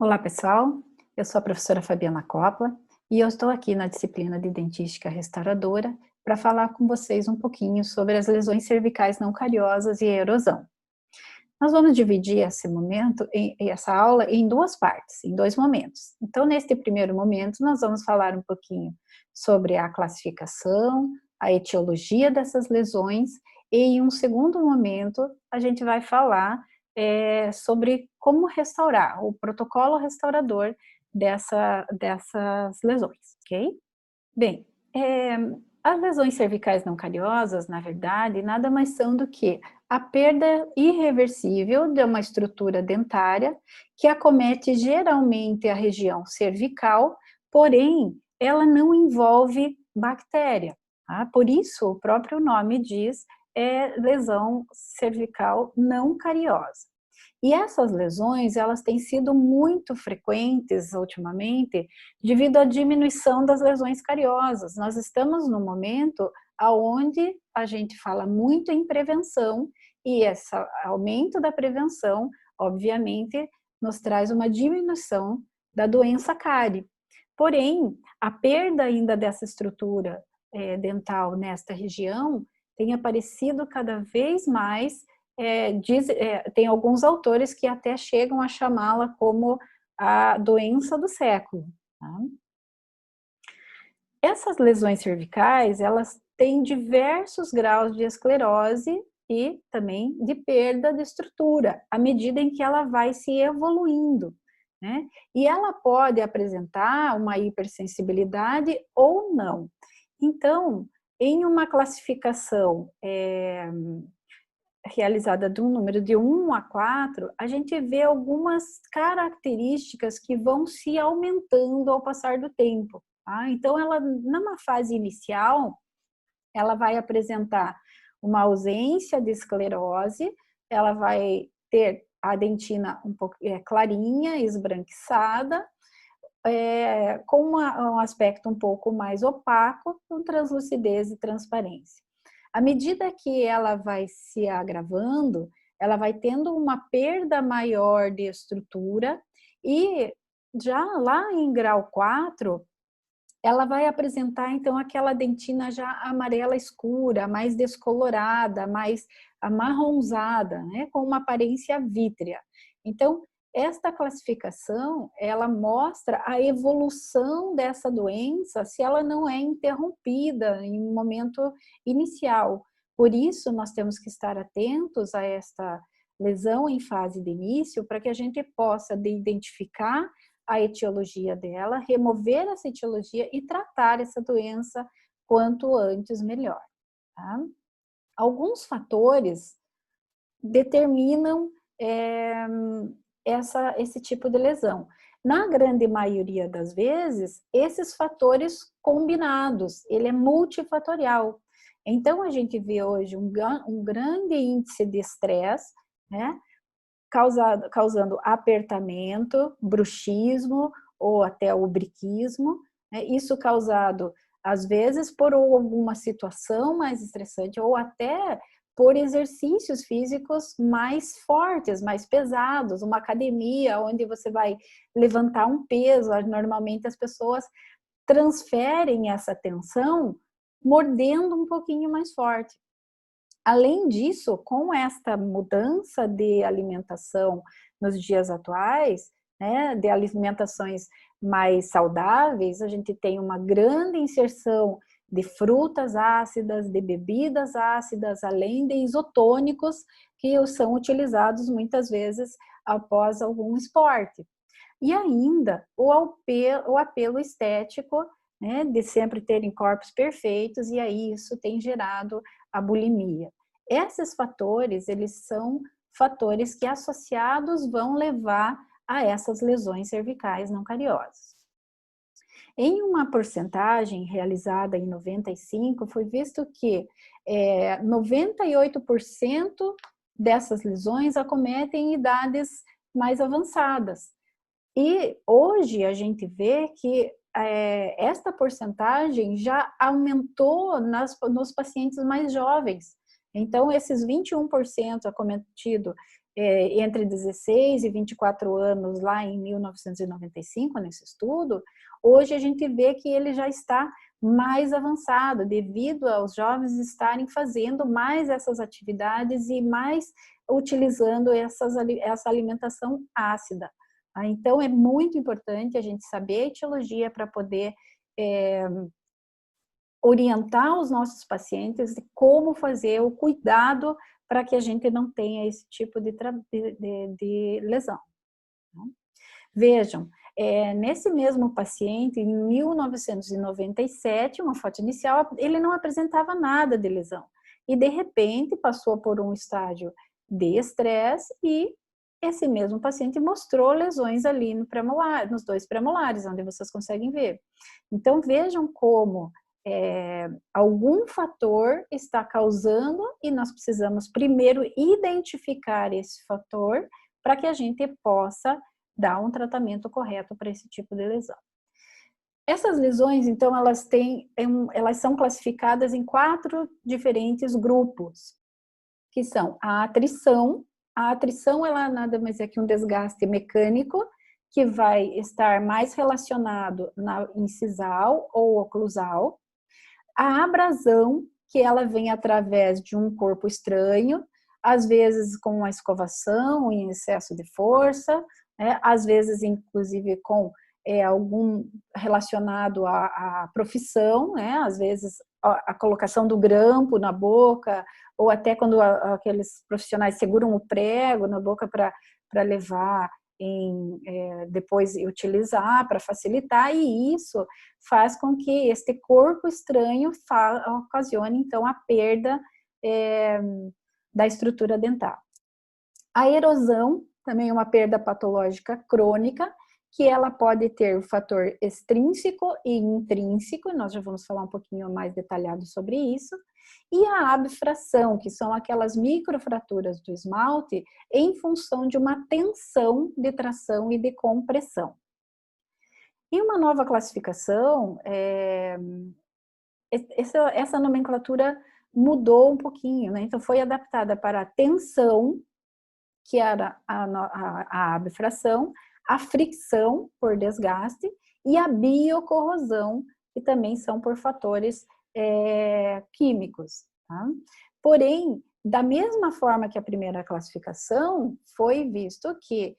Olá, pessoal. Eu sou a professora Fabiana Copla e eu estou aqui na disciplina de Dentística Restauradora para falar com vocês um pouquinho sobre as lesões cervicais não cariosas e a erosão. Nós vamos dividir essa aula em duas partes, em dois momentos. Então, neste primeiro momento, nós vamos falar um pouquinho sobre a classificação, a etiologia dessas lesões, e em um segundo momento, a gente vai falar sobre como restaurar, o protocolo restaurador dessas lesões, ok? Bem, as lesões cervicais não cariosas, na verdade, nada mais são do que a perda irreversível de uma estrutura dentária que acomete geralmente a região cervical, porém, ela não envolve bactéria, tá? Por isso, o próprio nome diz lesão cervical não cariosa. E essas lesões, elas têm sido muito frequentes ultimamente, devido à diminuição das lesões cariosas. Nós estamos num momento onde a gente fala muito em prevenção, e esse aumento da prevenção, obviamente, nos traz uma diminuição da doença cárie. Porém, a perda ainda dessa estrutura dental nesta região tem aparecido cada vez mais. Tem alguns autores que até chegam a chamá-la como a doença do século. Tá? Essas lesões cervicais, elas têm diversos graus de esclerose e também de perda de estrutura, à medida em que ela vai se evoluindo, né? E ela pode apresentar uma hipersensibilidade ou não. Então, em uma classificação realizada de um número de 1 a 4, a gente vê algumas características que vão se aumentando ao passar do tempo. Tá? Então, ela, numa fase inicial, ela vai apresentar uma ausência de esclerose, ela vai ter a dentina um pouco clarinha, esbranquiçada, com um aspecto um pouco mais opaco, com translucidez e transparência. À medida que ela vai se agravando, ela vai tendo uma perda maior de estrutura e já lá em grau 4, ela vai apresentar então aquela dentina já amarela escura, mais descolorada, mais amarronzada, né, com uma aparência vítrea. Então, esta classificação, ela mostra a evolução dessa doença se ela não é interrompida em um momento inicial. Por isso, nós temos que estar atentos a esta lesão em fase de início, para que a gente possa identificar a etiologia dela, remover essa etiologia e tratar essa doença quanto antes melhor. Tá? Alguns fatores determinam esse tipo de lesão. Na grande maioria das vezes, esses fatores combinados, ele é multifatorial. Então, a gente vê hoje um grande índice de estresse, né? Causando apertamento, bruxismo ou até ubriquismo, né? Isso causado, às vezes, por alguma situação mais estressante ou até por exercícios físicos mais fortes, mais pesados, uma academia onde você vai levantar um peso. Normalmente as pessoas transferem essa tensão mordendo um pouquinho mais forte. Além disso, com esta mudança de alimentação nos dias atuais, né, de alimentações mais saudáveis, a gente tem uma grande inserção de frutas ácidas, de bebidas ácidas, além de isotônicos que são utilizados muitas vezes após algum esporte. E ainda o apelo estético, né, de sempre terem corpos perfeitos, e aí isso tem gerado a bulimia. Esses fatores, eles são fatores que associados vão levar a essas lesões cervicais não cariosas. Em uma porcentagem realizada em 95, foi visto que 98% dessas lesões acometem em idades mais avançadas. E hoje a gente vê que esta porcentagem já aumentou nos pacientes mais jovens. Então, esses 21% acometido entre 16 e 24 anos, lá em 1995, nesse estudo, hoje a gente vê que ele já está mais avançado, devido aos jovens estarem fazendo mais essas atividades e mais utilizando essa alimentação ácida. Então, é muito importante a gente saber a etiologia para poder orientar os nossos pacientes de como fazer o cuidado para que a gente não tenha esse tipo de lesão. Vejam, nesse mesmo paciente, em 1997, uma foto inicial, ele não apresentava nada de lesão. E, de repente, passou por um estágio de estresse e esse mesmo paciente mostrou lesões ali no premolar, nos 2 premolares, onde vocês conseguem ver. Então, vejam como algum fator está causando e nós precisamos primeiro identificar esse fator para que a gente possa dar um tratamento correto para esse tipo de lesão. Essas lesões, então, elas são classificadas em 4 diferentes grupos, que são a atrição. A atrição, ela nada mais é que um desgaste mecânico que vai estar mais relacionado na incisal ou oclusal. A abrasão, que ela vem através de um corpo estranho, às vezes com uma escovação em excesso de força, às vezes inclusive com algum relacionado à profissão, às vezes a colocação do grampo na boca, ou até quando aqueles profissionais seguram o prego na boca para levar depois utilizar para facilitar, e isso faz com que este corpo estranho ocasione, então, a perda da estrutura dental. A erosão também é uma perda patológica crônica, que ela pode ter o fator extrínseco e intrínseco, nós já vamos falar um pouquinho mais detalhado sobre isso, e a abfração, que são aquelas microfraturas do esmalte em função de uma tensão de tração e de compressão. E uma nova classificação, essa nomenclatura mudou um pouquinho, né? Então foi adaptada para a tensão, que era a abfração, a fricção por desgaste e a biocorrosão, que também são por fatores químicos. Tá? Porém, da mesma forma que a primeira classificação, foi visto que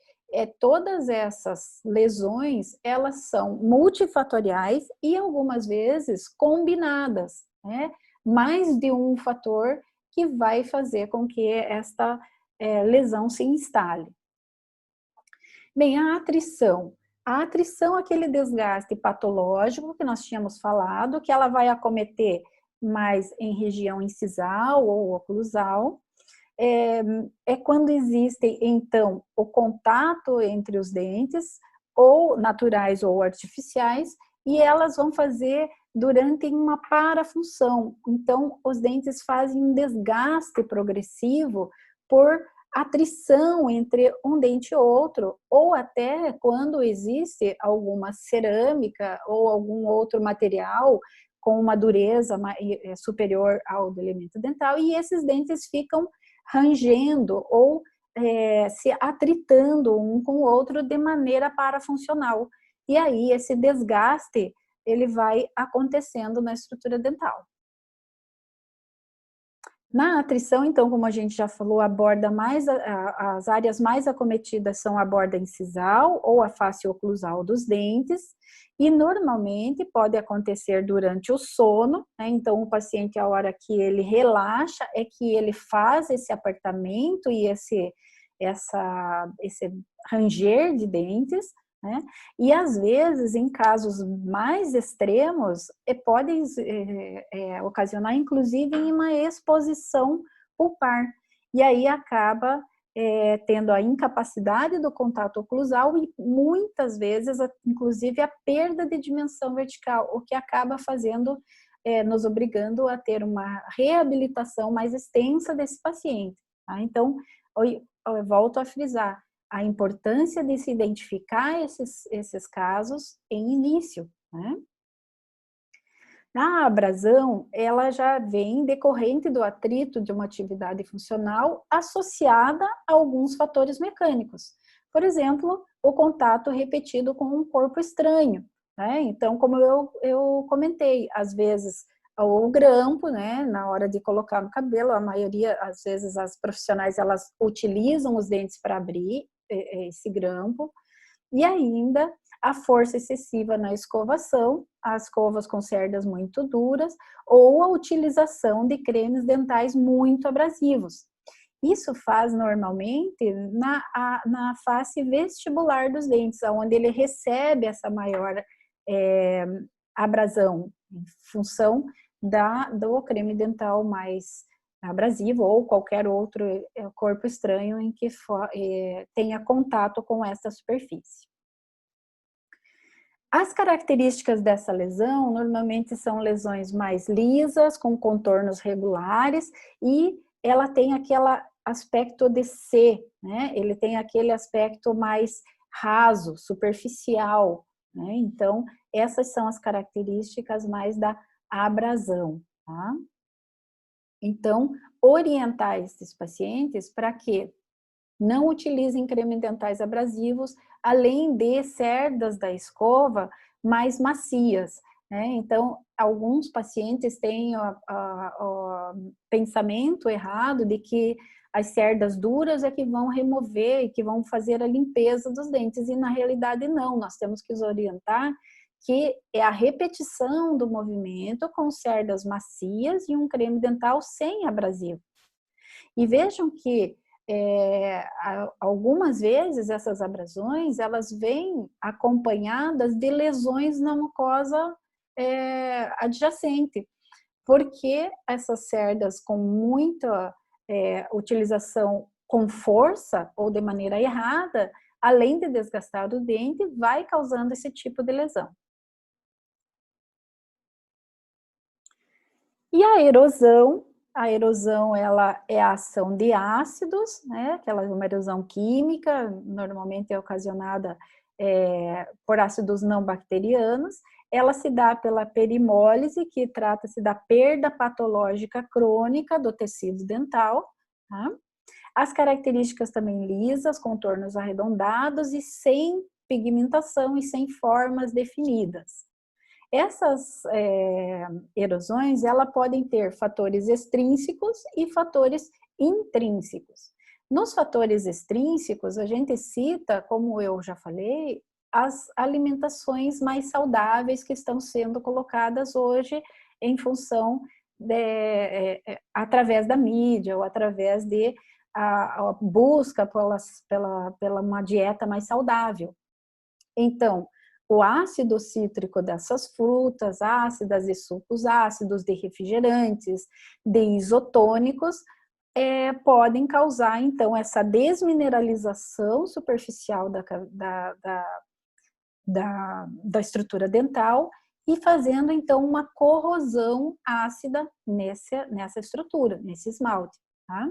todas essas lesões, elas são multifatoriais e algumas vezes combinadas, né? Mais de um fator que vai fazer com que esta lesão se instale. Bem, a atrição. A atrição é aquele desgaste patológico que nós tínhamos falado, que ela vai acometer mais em região incisal ou oclusal. É quando existe, então, o contato entre os dentes, ou naturais ou artificiais, e elas vão fazer durante uma parafunção. Então, os dentes fazem um desgaste progressivo por atrição entre um dente e outro, ou até quando existe alguma cerâmica ou algum outro material com uma dureza superior ao do elemento dental, e esses dentes ficam rangendo ou se atritando um com o outro de maneira parafuncional. E aí esse desgaste ele vai acontecendo na estrutura dental. Na atrição, então, como a gente já falou, as áreas mais acometidas são a borda incisal ou a face oclusal dos dentes, e normalmente pode acontecer durante o sono, né? Então, o paciente, a hora que ele relaxa, é que ele faz esse apertamento e esse ranger de dentes, né? E às vezes, em casos mais extremos, podem ocasionar, inclusive, em uma exposição pulpar. E aí acaba tendo a incapacidade do contato oclusal e muitas vezes, inclusive, a perda de dimensão vertical, o que acaba fazendo, nos obrigando a ter uma reabilitação mais extensa desse paciente. Tá? Então, eu volto a frisar, a importância de se identificar esses casos em início, né? A abrasão, ela já vem decorrente do atrito de uma atividade funcional associada a alguns fatores mecânicos. Por exemplo, o contato repetido com um corpo estranho, né? Então, como eu comentei, às vezes o grampo, né, na hora de colocar no cabelo, a maioria, às vezes as profissionais, elas utilizam os dentes para abrir esse grampo, e ainda a força excessiva na escovação, as escovas com cerdas muito duras, ou a utilização de cremes dentais muito abrasivos. Isso faz normalmente na face vestibular dos dentes, onde ele recebe essa maior abrasão, em função do creme dental mais abrasivo ou qualquer outro corpo estranho em que tenha contato com essa superfície. As características dessa lesão normalmente são lesões mais lisas, com contornos regulares, e ela tem aquele aspecto de C, né? Ele tem aquele aspecto mais raso, superficial, né? Então, essas são as características mais da abrasão, tá? Então, orientar esses pacientes para que não utilizem cremes dentais abrasivos, além de cerdas da escova mais macias, né? Então, alguns pacientes têm o pensamento errado de que as cerdas duras é que vão remover e que vão fazer a limpeza dos dentes, e na realidade não, nós temos que os orientar que é a repetição do movimento com cerdas macias e um creme dental sem abrasivo. E vejam que algumas vezes essas abrasões, elas vêm acompanhadas de lesões na mucosa adjacente, porque essas cerdas com muita utilização com força ou de maneira errada, além de desgastar o dente, vai causando esse tipo de lesão. E a erosão ela é a ação de ácidos, né? Aquela uma erosão química, normalmente é ocasionada por ácidos não bacterianos. Ela se dá pela perimólise, que trata-se da perda patológica crônica do tecido dental, tá? As características também lisas, contornos arredondados e sem pigmentação e sem formas definidas. Essas erosões, ela podem ter fatores extrínsecos e fatores intrínsecos. Nos fatores extrínsecos, a gente cita, como eu já falei, as alimentações mais saudáveis que estão sendo colocadas hoje em função através da mídia ou através de a busca pela uma dieta mais saudável. Então, o ácido cítrico dessas frutas ácidas e sucos ácidos, de refrigerantes, de isotônicos, podem causar, então, essa desmineralização superficial da estrutura dental e fazendo, então, uma corrosão ácida nessa estrutura, nesse esmalte, tá?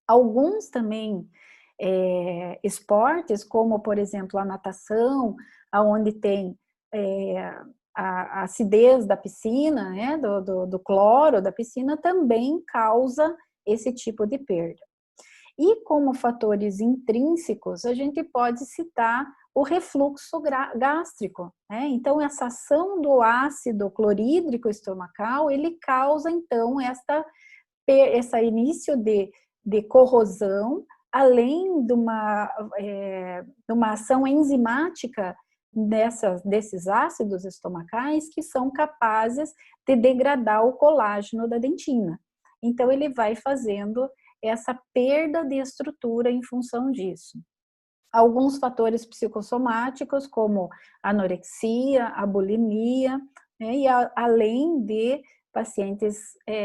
Alguns também esportes, como, por exemplo, a natação, onde tem a acidez da piscina, né, do cloro da piscina, também causa esse tipo de perda. E como fatores intrínsecos, a gente pode citar o refluxo gástrico, né? Então, essa ação do ácido clorídrico estomacal, ele causa, então, esse início de corrosão, além de uma ação enzimática desses ácidos estomacais que são capazes de degradar o colágeno da dentina. Então, ele vai fazendo essa perda de estrutura em função disso. Alguns fatores psicossomáticos, como a anorexia, a bulimia, né, e além de pacientes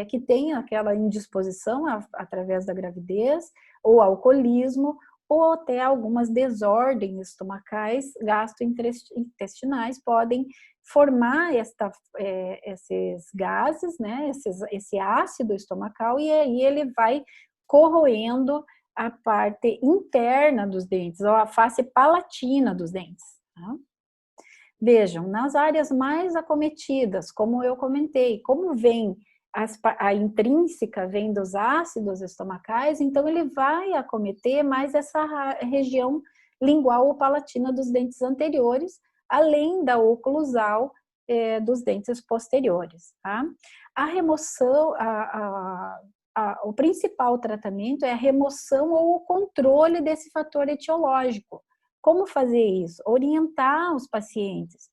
que têm aquela indisposição através da gravidez, ou alcoolismo, ou até algumas desordens estomacais, gastrointestinais, podem formar esses gases, né, esse ácido estomacal, e aí ele vai corroendo a parte interna dos dentes, ou a face palatina dos dentes. Tá? Vejam, nas áreas mais acometidas, como eu comentei, como vem a intrínseca vem dos ácidos estomacais, então ele vai acometer mais essa região lingual ou palatina dos dentes anteriores, além da oclusal dos dentes posteriores. Tá? A remoção, o principal tratamento é a remoção ou o controle desse fator etiológico. Como fazer isso? Orientar os pacientes.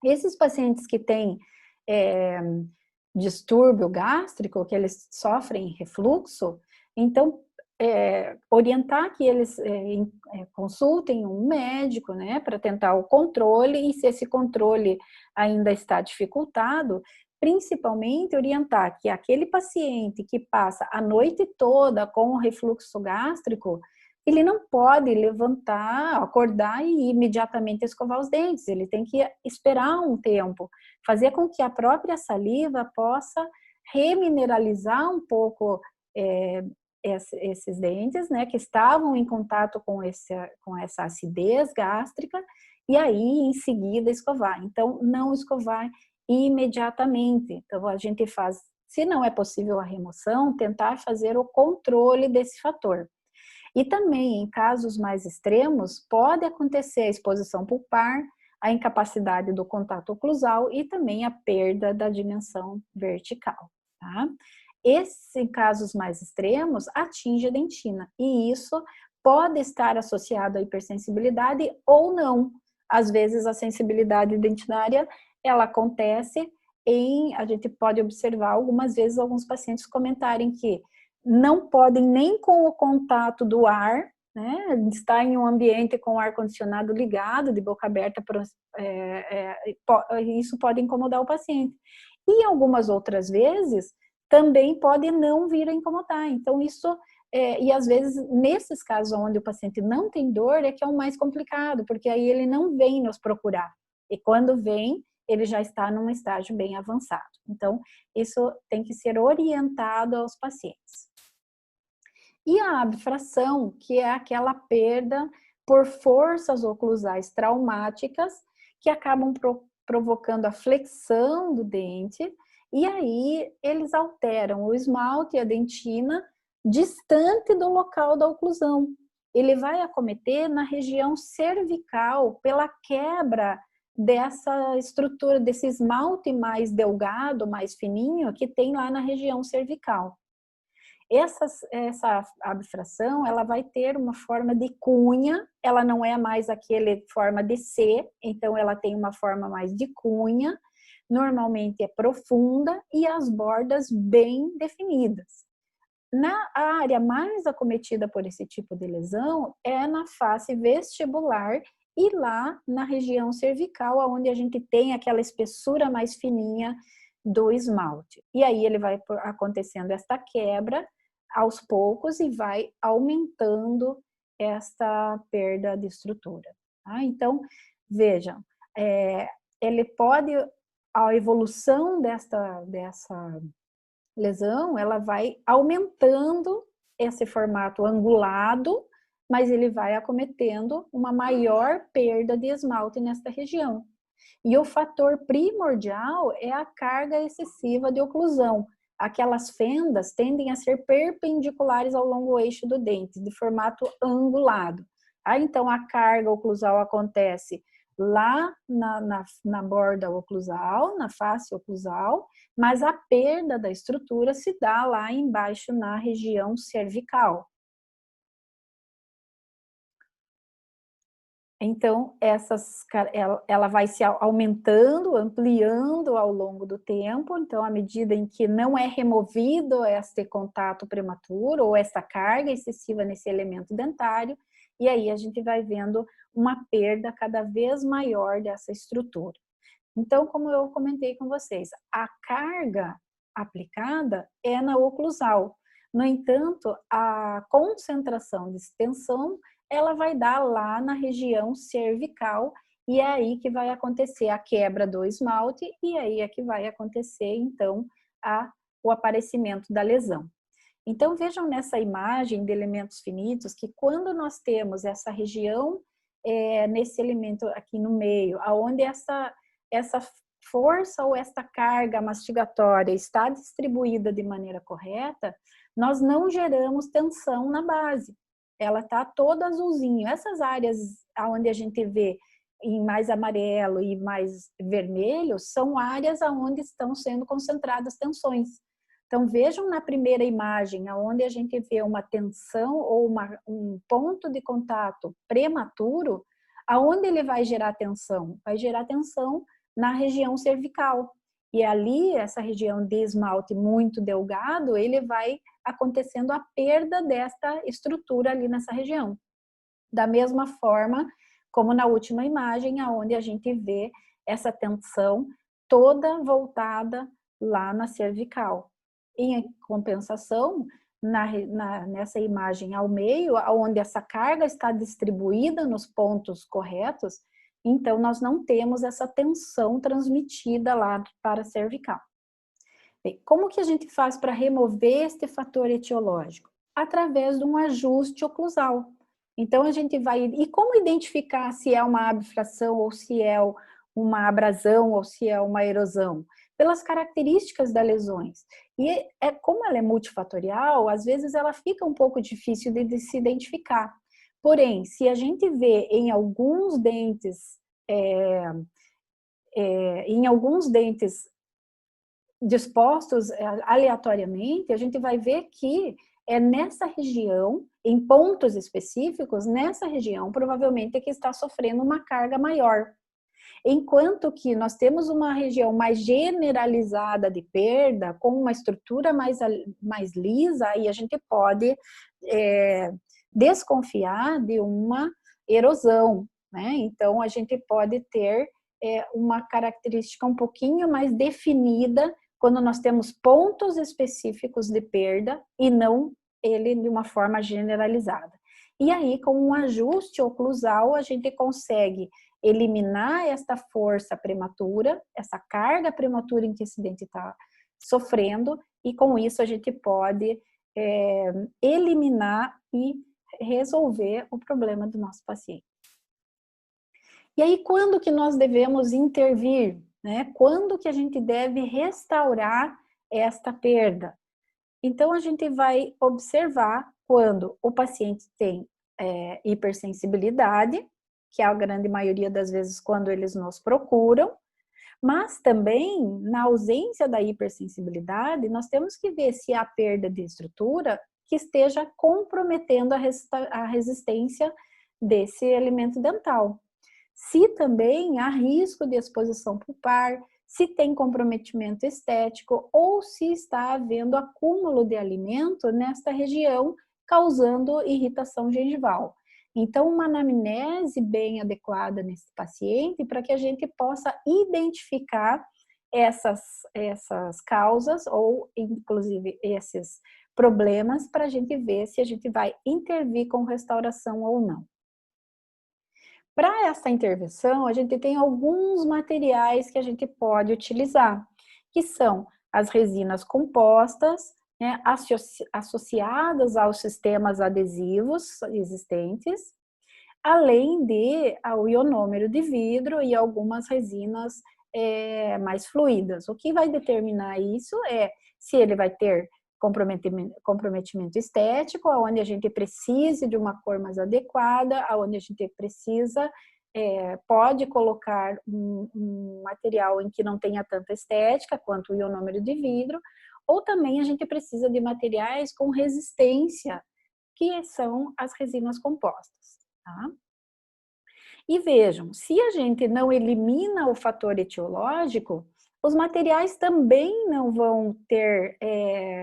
Esses pacientes que têm distúrbio gástrico, que eles sofrem refluxo, então orientar que eles consultem um médico, né, para tentar o controle, e se esse controle ainda está dificultado, principalmente orientar que aquele paciente que passa a noite toda com o refluxo gástrico, ele não pode levantar, acordar e imediatamente escovar os dentes, ele tem que esperar um tempo, fazer com que a própria saliva possa remineralizar um pouco esses dentes, né, que estavam em contato com essa acidez gástrica, e aí em seguida escovar. Então, não escovar imediatamente. Então, a gente faz, se não é possível a remoção, tentar fazer o controle desse fator. E também, em casos mais extremos, pode acontecer a exposição pulpar, a incapacidade do contato oclusal e também a perda da dimensão vertical. Tá? Esses, em casos mais extremos, atinge a dentina, e isso pode estar associado à hipersensibilidade ou não. Às vezes, a sensibilidade dentinária, ela acontece a gente pode observar algumas vezes alguns pacientes comentarem que não podem nem com o contato do ar, né, estar em um ambiente com o ar-condicionado ligado, de boca aberta, isso pode incomodar o paciente. E algumas outras vezes, também pode não vir a incomodar. Então, isso, e às vezes, nesses casos onde o paciente não tem dor, é que é o mais complicado, porque aí ele não vem nos procurar. E quando vem, ele já está num estágio bem avançado. Então, isso tem que ser orientado aos pacientes. E a abfração, que é aquela perda por forças oclusais traumáticas que acabam provocando a flexão do dente, e aí eles alteram o esmalte e a dentina distante do local da oclusão. Ele vai acometer na região cervical pela quebra dessa estrutura, desse esmalte mais delgado, mais fininho, que tem lá na região cervical. Essa abfração, ela vai ter uma forma de cunha, ela não é mais aquele forma de C, então ela tem uma forma mais de cunha, normalmente é profunda e as bordas bem definidas. Na área mais acometida por esse tipo de lesão é na face vestibular e lá na região cervical, onde a gente tem aquela espessura mais fininha do esmalte. E aí ele vai acontecendo esta quebra aos poucos e vai aumentando esta perda de estrutura. Tá? Então, vejam, ele pode, a evolução dessa lesão, ela vai aumentando esse formato angulado, mas ele vai acometendo uma maior perda de esmalte nesta região. E o fator primordial é a carga excessiva de oclusão. Aquelas fendas tendem a ser perpendiculares ao longo eixo do dente, de formato angulado. Então, a carga oclusal acontece lá na borda oclusal, na face oclusal, mas a perda da estrutura se dá lá embaixo na região cervical. Então, ela vai se aumentando, ampliando ao longo do tempo. Então, à medida em que não é removido este contato prematuro ou essa carga excessiva nesse elemento dentário, e aí a gente vai vendo uma perda cada vez maior dessa estrutura. Então, como eu comentei com vocês, a carga aplicada é na oclusal. No entanto, a concentração de extensão ela vai dar lá na região cervical, e é aí que vai acontecer a quebra do esmalte, e aí é que vai acontecer, então, o aparecimento da lesão. Então, vejam nessa imagem de elementos finitos que quando nós temos essa região nesse elemento aqui no meio, aonde essa força ou essa carga mastigatória está distribuída de maneira correta, nós não geramos tensão na base. Ela está toda azulzinho. Essas áreas onde a gente vê em mais amarelo e mais vermelho são áreas onde estão sendo concentradas tensões. Então, vejam na primeira imagem, onde a gente vê uma tensão ou um ponto de contato prematuro, aonde ele vai gerar tensão? Vai gerar tensão na região cervical. E ali, essa região de esmalte muito delgado, ele vai acontecendo a perda desta estrutura ali nessa região. Da mesma forma, como na última imagem, onde a gente vê essa tensão toda voltada lá na cervical. Em compensação, nessa imagem ao meio, onde essa carga está distribuída nos pontos corretos, então nós não temos essa tensão transmitida lá para a cervical. Bem, como que a gente faz para remover este fator etiológico? Através de um ajuste oclusal. Então a gente vai... E como identificar se é uma abfração ou se é uma abrasão ou se é uma erosão? Pelas características das lesões. E como ela é multifatorial, às vezes ela fica um pouco difícil de se identificar. Porém, se a gente vê em alguns dentes, dispostos aleatoriamente, a gente vai ver que é nessa região, em pontos específicos, nessa região, provavelmente é que está sofrendo uma carga maior. Enquanto que nós temos uma região mais generalizada de perda, com uma estrutura mais lisa, aí a gente pode desconfiar de uma erosão, né? Então, a gente pode ter uma característica um pouquinho mais definida quando nós temos pontos específicos de perda e não ele de uma forma generalizada. E aí, com um ajuste oclusal, a gente consegue eliminar esta força prematura, essa carga prematura em que esse dente está sofrendo, e com isso a gente pode eliminar e resolver o problema do nosso paciente. E aí, quando que nós devemos intervir, né? Quando que a gente deve restaurar esta perda? Então, a gente vai observar quando o paciente tem hipersensibilidade, que é a grande maioria das vezes quando eles nos procuram, mas também, na ausência da hipersensibilidade, nós temos que ver se há perda de estrutura que esteja comprometendo a resistência desse elemento dental. Se também há risco de exposição pulpar, se tem comprometimento estético ou se está havendo acúmulo de alimento nesta região, causando irritação gengival. Então, uma anamnese bem adequada nesse paciente para que a gente possa identificar essas causas ou, inclusive, esses problemas para a gente ver se a gente vai intervir com restauração ou não. Para essa intervenção, a gente tem alguns materiais que a gente pode utilizar, que são as resinas compostas, né, associadas aos sistemas adesivos existentes, além de o ionômero de vidro e algumas resinas mais fluídas. O que vai determinar isso é se ele vai ter comprometimento estético, onde a gente precise de uma cor mais adequada, onde a gente precisa, pode colocar um material em que não tenha tanta estética quanto o ionômero de vidro, ou também a gente precisa de materiais com resistência, que são as resinas compostas, tá? E vejam, se a gente não elimina o fator etiológico, os materiais também não vão ter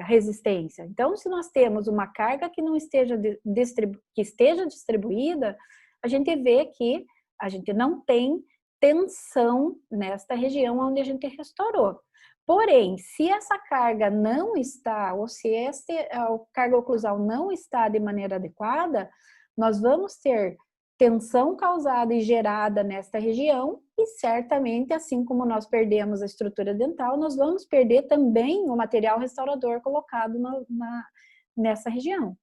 resistência. Então, se nós temos uma carga que não esteja, que esteja distribuída, a gente vê que a gente não tem tensão nesta região onde a gente restaurou. Porém, se essa carga não está, ou se a carga oclusal não está de maneira adequada, nós vamos ter tensão causada e gerada nesta região e certamente, assim como nós perdemos a estrutura dental, nós vamos perder também o material restaurador colocado nessa região.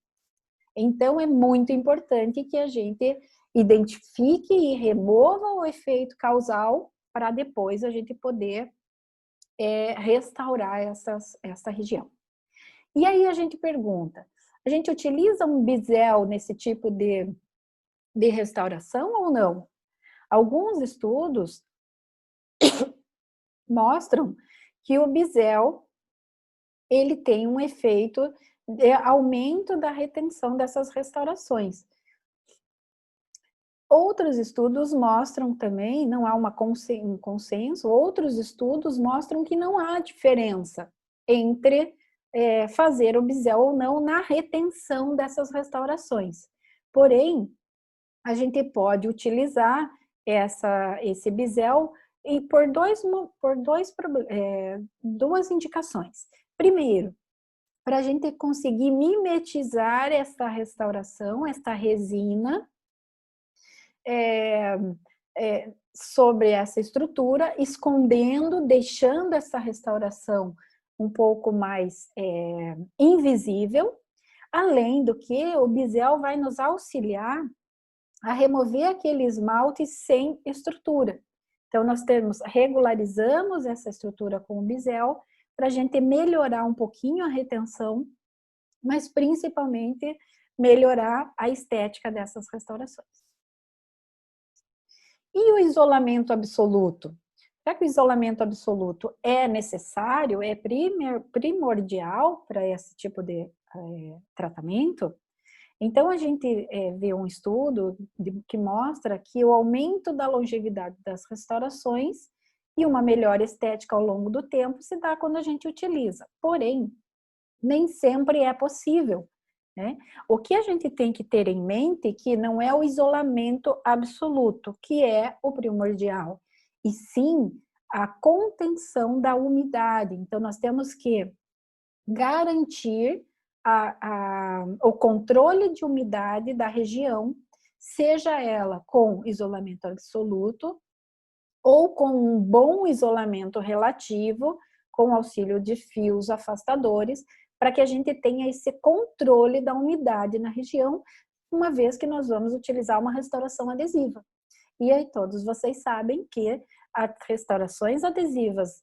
Então, é muito importante que a gente identifique e remova o efeito causal para depois a gente poder restaurar essa região. E aí a gente pergunta, a gente utiliza um bisel nesse tipo de restauração ou não? Alguns estudos mostram que o bisel ele tem um efeito de aumento da retenção dessas restaurações. Outros estudos mostram também, não há um consenso, outros estudos mostram que não há diferença entre fazer o bisel ou não na retenção dessas restaurações. Porém, a gente pode utilizar esse bisel e por duas indicações. Primeiro, para a gente conseguir mimetizar essa restauração, essa resina, sobre essa estrutura, escondendo, deixando essa restauração um pouco mais invisível, além do que o bisel vai nos auxiliar a remover aquele esmalte sem estrutura. Então, nós regularizamos essa estrutura com o bisel para a gente melhorar um pouquinho a retenção, mas principalmente melhorar a estética dessas restaurações. E o isolamento absoluto? Será que o isolamento absoluto é necessário, é primordial para esse tipo de tratamento? Então, a gente vê um estudo que mostra que o aumento da longevidade das restaurações e uma melhor estética ao longo do tempo se dá quando a gente utiliza. Porém, nem sempre é possível, né? O que a gente tem que ter em mente que não é o isolamento absoluto, que é o primordial, e sim a contenção da umidade. Então, nós temos que garantir o controle de umidade da região, seja ela com isolamento absoluto ou com um bom isolamento relativo, com auxílio de fios afastadores, para que a gente tenha esse controle da umidade na região, uma vez que nós vamos utilizar uma restauração adesiva. E aí todos vocês sabem que as restaurações adesivas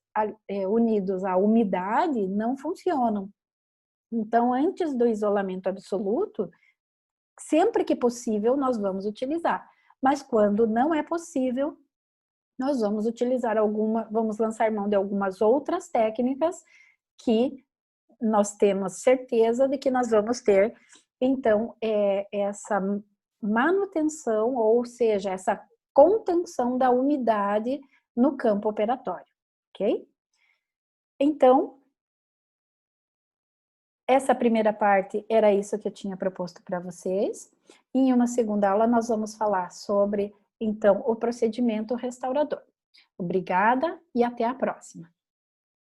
unidos à umidade não funcionam. Então, antes do isolamento absoluto, sempre que possível, nós vamos utilizar. Mas quando não é possível, nós vamos utilizar vamos lançar mão de algumas outras técnicas que nós temos certeza de que nós vamos ter, então, essa manutenção, ou seja, essa contenção da umidade no campo operatório, ok? Então, essa primeira parte era isso que eu tinha proposto para vocês. Em uma segunda aula, nós vamos falar sobre, então, o procedimento restaurador. Obrigada e até a próxima.